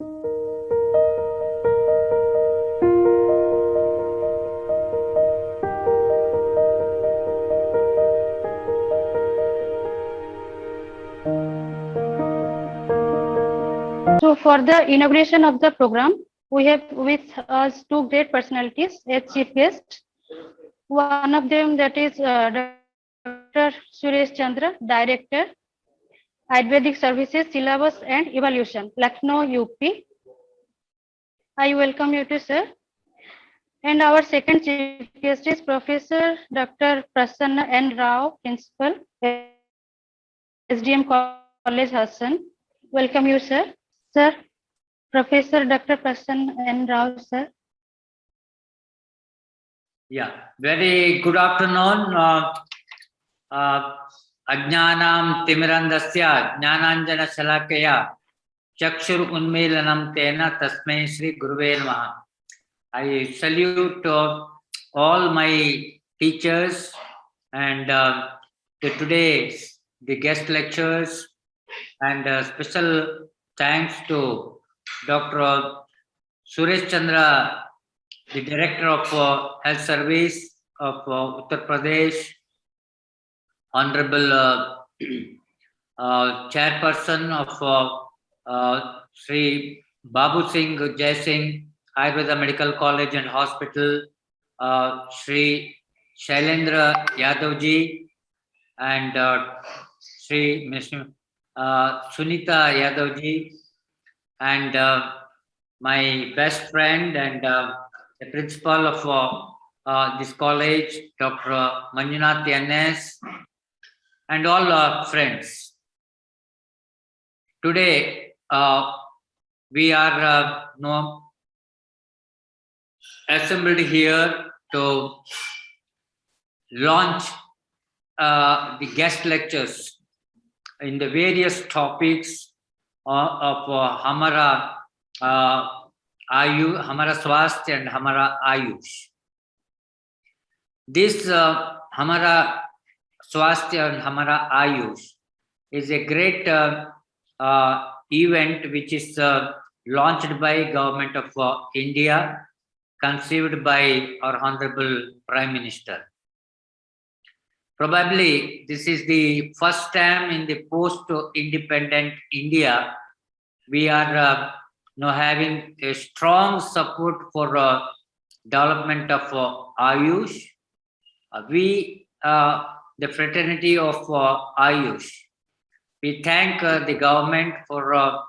So for the inauguration of the program, we have with us two great personalities as chief guests. One of them that is Dr. Suresh Chandra, Director, Ayurvedic Services, Syllabus and Evaluation, Lucknow, UP. I welcome you to sir. And our second chief guest is Professor Dr. Prasanna N. Rao, Principal, SDM College, Hassan. Welcome you, sir. Sir, Professor Dr. Prasanna N. Rao, sir. Yeah, very good afternoon. Ajnanam Timirandasya Jnananjana Shalakaya Chakshur Unmelanam Tena Tasmai Shri Guruve Namaha. I salute all my teachers and today the guest lecturers, and special thanks to Dr. Suresh Chandra, the Director of Health Service of Uttar Pradesh, Honorable Chairperson of Sri Babu Singh Jai Singh Ayurveda Medical College and Hospital, Sri Shailendra Yadavji, and Sri Sunita Yadavji, and my best friend and the principal of this college, Dr. Manjunath NS, and all friends. Today, we are assembled here to launch the guest lectures in the various topics of Hamara Hamara Swasthya and Hamara Ayush. This Hamara Swasthya and Hamara Ayush is a great event which is launched by Government of India, conceived by our Honorable Prime Minister. Probably this is the first time in the post-independent India we are having a strong support for development of Ayush. The fraternity of Ayush, we thank the government for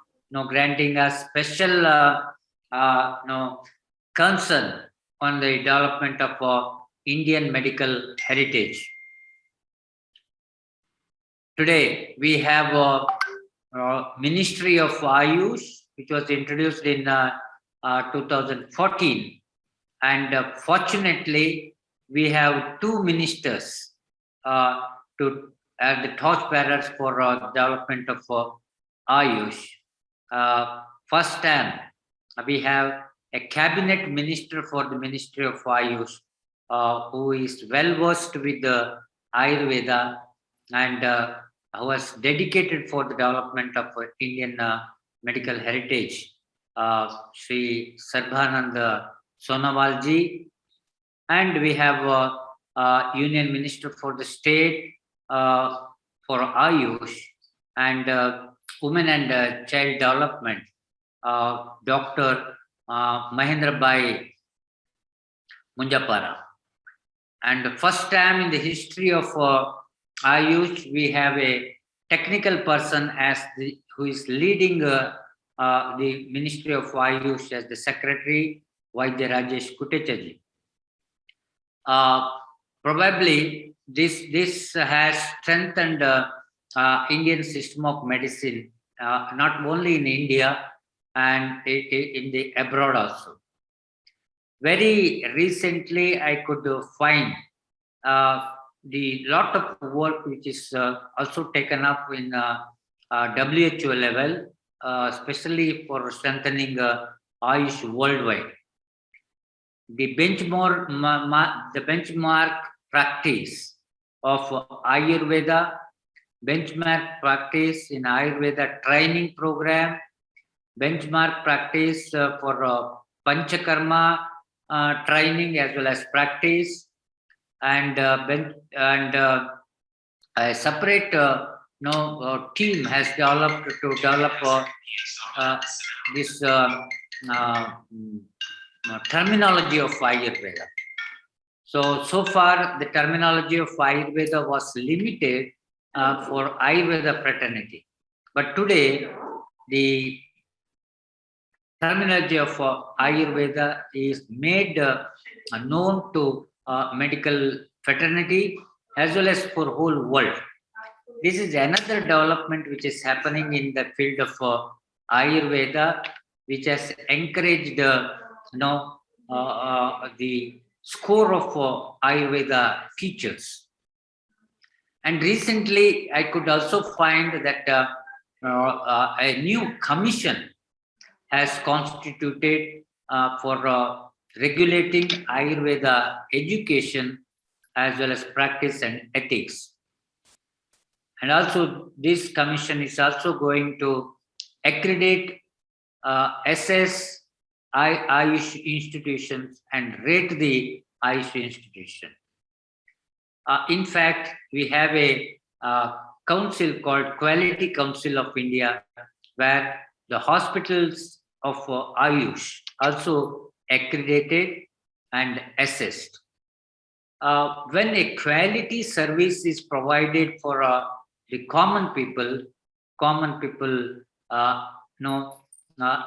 granting us special concern on the development of Indian medical heritage. Today we have Ministry of Ayush, which was introduced in 2014, and fortunately we have two ministers to the torchbearers for development of Ayush. First time we have a cabinet minister for the Ministry of Ayush, who is well versed with the Ayurveda and who was dedicated for the development of Indian medical heritage, Sri Sarbanand Sonowalji. And we have Union Minister for the State for Ayush and Women and Child Development, Dr. Mahendra Bhai Munjapara. And the first time in the history of Ayush, we have a technical person who is leading the Ministry of Ayush as the Secretary, Vaidya Rajesh Kutechaji. Probably this has strengthened Indian system of medicine, not only in India and in the abroad also. Very recently, I could find the lot of work which is also taken up in WHO level, especially for strengthening Ayush worldwide. The benchmark practice of Ayurveda, benchmark practice in Ayurveda training program, benchmark practice for Panchakarma training as well as practice, and a separate team has developed to develop this terminology of Ayurveda. So far, the terminology of Ayurveda was limited for Ayurveda fraternity. But today, the terminology of Ayurveda is made known to medical fraternity as well as for whole world. This is another development which is happening in the field of Ayurveda, which has encouraged the score of Ayurveda teachers. And recently, I could also find that a new commission has constituted for regulating Ayurveda education as well as practice and ethics. And also, this commission is also going to accredit, assess Ayush institutions and rate the Ayush institution. In fact, we have a council called Quality Council of India, where the hospitals of Ayush also accredited and assessed. When a quality service is provided for the common people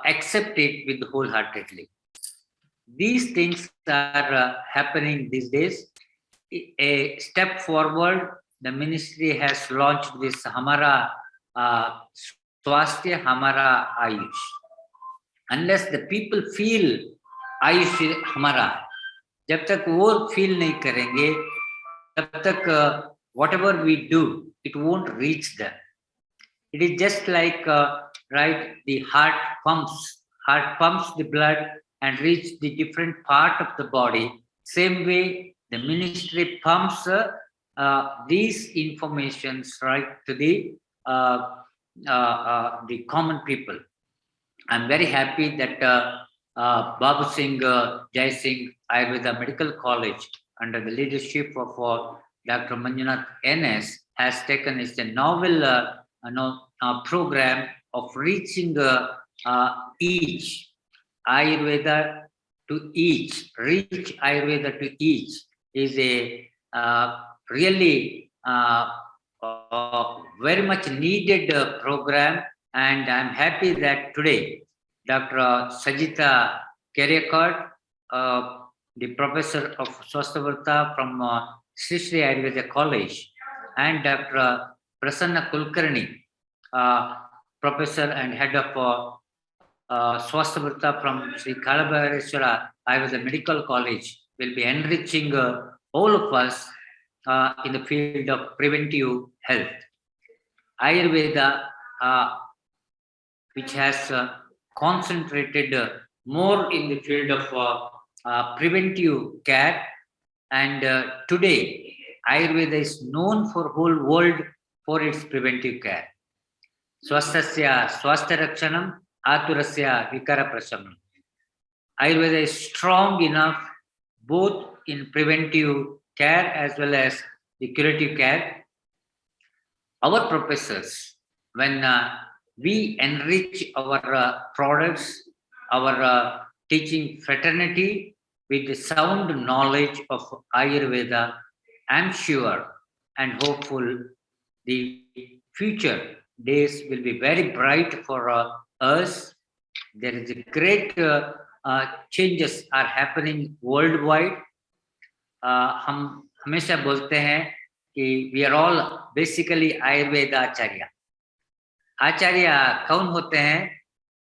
accept it with wholeheartedly. These things are happening these days. A step forward, the ministry has launched this Hamara Swasthya, Hamara Ayush. Unless the people feel Ayush Hamara, जब तक वो feel नहीं करेंगे, तब तक whatever we do, it won't reach them. It is just like right, the heart pumps the blood and reach the different part of the body. Same way, the ministry pumps these informations right to the common people. I'm very happy that Babu Singh Jai Singh Ayurveda Medical College, under the leadership of Dr. Manjunath NS, has taken a novel program of reaching each Ayurveda to each. Reach Ayurveda to each is a really very much needed program, and I'm happy that today Dr. Sajita Keriakad, the professor of Swasthavrta from Sri Sri Ayurveda College, and Dr. Prasanna Kulkarni, professor and head of Swasthavrta from Sri Kalabhareswara Ayurveda Medical College, will be enriching all of us in the field of preventive health. Ayurveda, which has concentrated more in the field of preventive care, and today Ayurveda is known for whole world for its preventive care. Swasthasya swasthya rakshanam, aturasya vikara prasamam. Ayurveda is strong enough both in preventive care as well as the curative care. Our professors, when we enrich our products, our teaching fraternity with the sound knowledge of Ayurveda, I'm sure and hopeful the future days will be very bright for us. There is a great changes are happening worldwide. हम हमेशा बोलते हैं कि we are all basically Ayurveda आचार्य. आचार्य कौन होते हैं?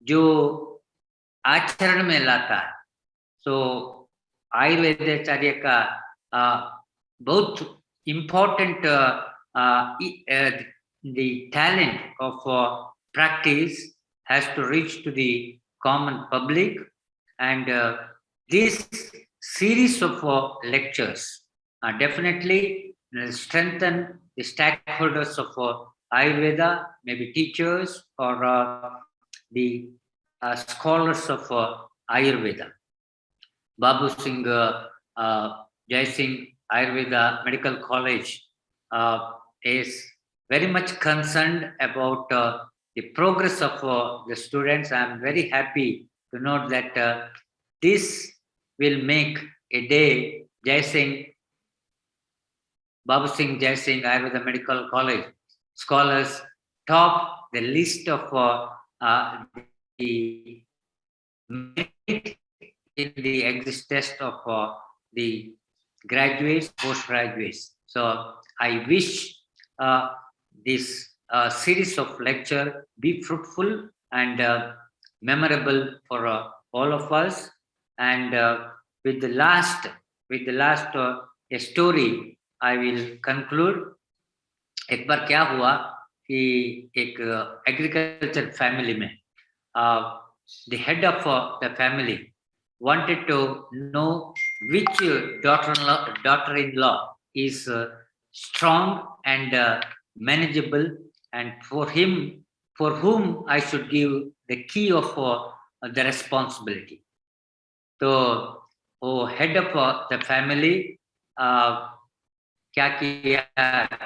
जो आचरण में लाता है. So Ayurveda आचार्य का बहुत important the talent of practice has to reach to the common public, and this series of lectures definitely strengthen the stakeholders of Ayurveda, maybe teachers or the scholars of Ayurveda. Babu Singh, Jai Singh Ayurveda Medical College is very much concerned about the progress of the students. I am very happy to note that this will make a day Jai Singh, Babu Singh Jai Singh Ayurveda Medical College scholars top the list of the merit in the exit test of the graduates, postgraduates. So I wish this series of lecture be fruitful and memorable for all of us. And with the last a story, I will conclude. एक बार क्या हुआ कि एक agriculture family में the head of the family wanted to know which daughter-in-law is strong and manageable, and for whom I should give the key of the responsibility. So, head of the family क्या किया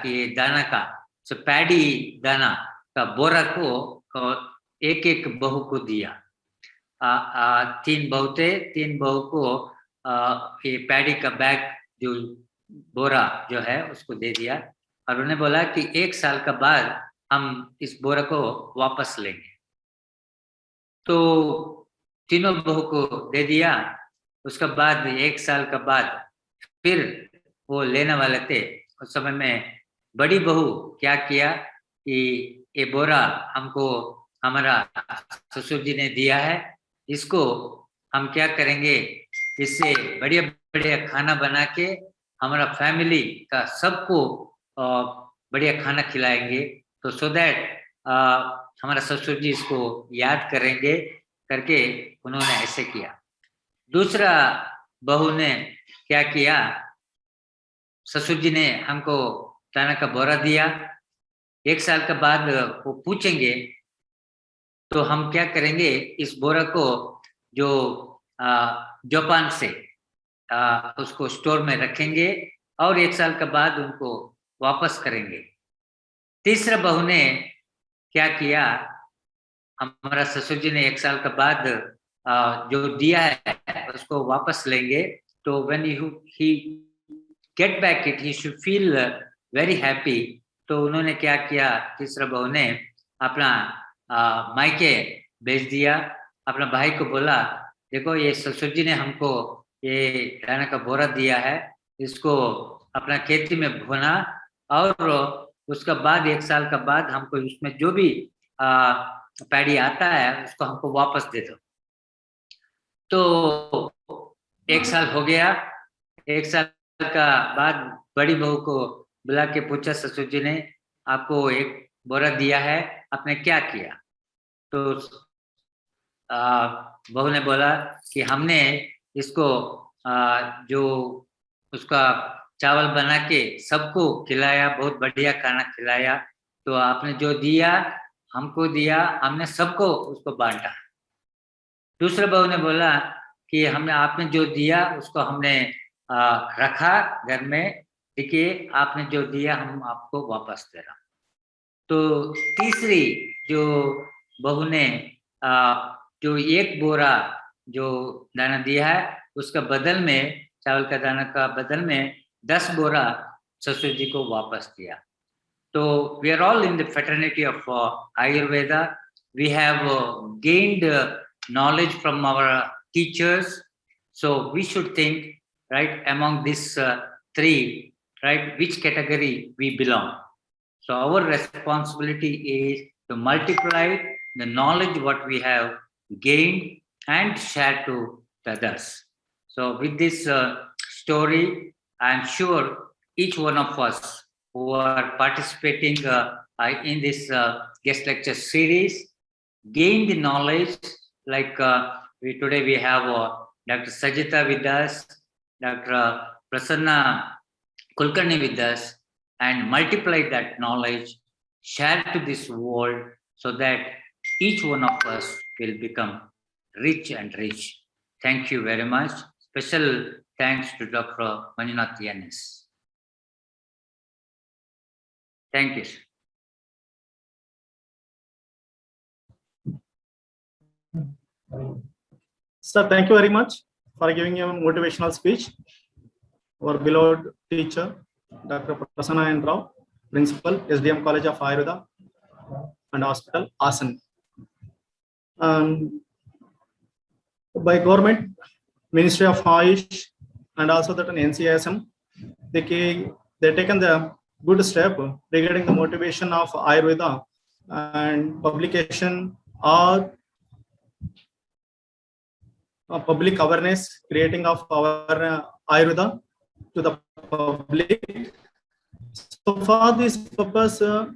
कि दाना का paddy दाना का बोरा को एक बहू को दिया. तीन बहू को ये पैडी का बैग जो बोरा जो है उसको दे दिया और उन्हें बोला कि 1 साल का बाद हम इस बोरा को वापस लेंगे. तो तीनों बहू को दे दिया. उसके बाद 1 साल का बाद फिर वो लेने वाले थे. उस समय में बड़ी बहू क्या किया कि ये बोरा हमको हमारा ससुर जी ने दिया है, इसको हम क्या करेंगे, इससे बढ़िया बढ़िया खाना बना के हमारा फैमिली का सबको बढ़िया खाना खिलाएंगे, तो सो दैट हमारा ससुर जी इसको याद करेंगे करके उन्होंने ऐसे किया. दूसरा बहू ने क्या किया, ससुर जी ने हमको दाना का बोरा दिया, 1 साल के बाद वो पूछेंगे तो हम क्या करेंगे, इस बोरा को जो जापान से उसको स्टोर में रखेंगे और 1 साल के बाद उनको वापस करेंगे. तीसरा बहू ने क्या किया, हमारा ससुर जी ने 1 साल के बाद जो दिया है उसको वापस लेंगे, तो when he get back it, he should feel very happy. तो उन्होंने क्या किया, तीसरा बहू ने अपना मायके भेज दिया. अपना भाई को बोला, देखो ये ससुर जी ने हमको ये दाना का बोरा दिया है, इसको अपना खेती में बोना और उसका बाद 1 साल का बाद हमको उसमें जो भी पैडी आता है उसको हमको वापस दे दो. तो 1 साल हो गया. 1 साल का बाद बड़ी बहू को बुला के पूछा, ससुर जी ने आपको एक बोरा दिया है, आपने क्या किया? तो बहू ने बोला कि हमने इसको जो उसका चावल बना के सबको खिलाया, बहुत बढ़िया खाना खिलाया, तो आपने जो दिया हमको दिया, हमने सबको उसको बांटा. दूसरा बहू ने बोला कि आपने जो दिया उसको हमने रखा घर में, देखिए आपने जो दिया हम आपको वापस दे रहा. तो तीसरी जो बहू ने जो 1 बोरा जो दाना दिया है उसका बदल में, चावल का दाना का बदल में 10 बोरा ससुर जी को वापस दिया. तो we are all in the fraternity of Ayurveda. We have gained knowledge from our teachers, so we should think, right, among these 3, right, which category we belong. So our responsibility is to multiply the knowledge what we have gained and share to others. So with this story, I am sure each one of us who are participating in this guest lecture series gain the knowledge, like today we have Dr. Sajita with us, Dr. Prasanna Kulkarni with us, and multiply that knowledge, share to this world so that each one of us will become rich and rich. Thank you very much. Special thanks to Dr. Manjunath Yanis. Thank you, sir. Sir, thank you very much for giving a motivational speech. Our beloved teacher, Dr. Prasanna N. Rao, Principal, SDM College of Ayurveda and Hospital, Asan. By government, Ministry of Ayush, and also that an NCISM, they taken the good step regarding the motivation of Ayurveda and publication or public awareness, creating of our Ayurveda to the public. So for this purpose, that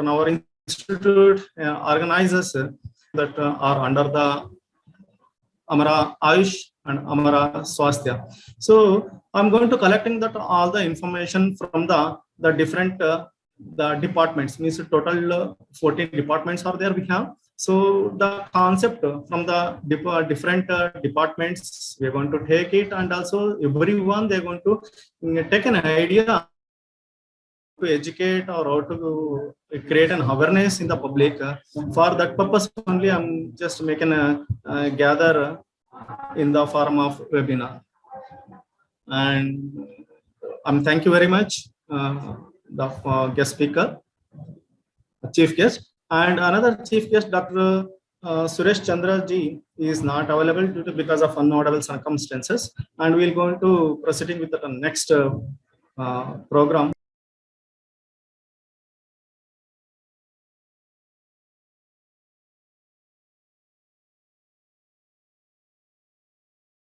our institute organizes that are under the Amara Ayush and Amara Swasthya. So I'm going to collecting that all the information from the different the departments. Means total 14 departments are there we have. So the concept from the different departments, we're going to take it, and also everyone they're going to take an idea to educate or how to create an awareness in the public. For that purpose only, I'm just making a gather in the form of webinar. And thank you very much, the guest speaker, chief guest. And another chief guest, Dr. Suresh Chandra ji, is not available because of unnotable circumstances. And we'll go into proceeding with the next program.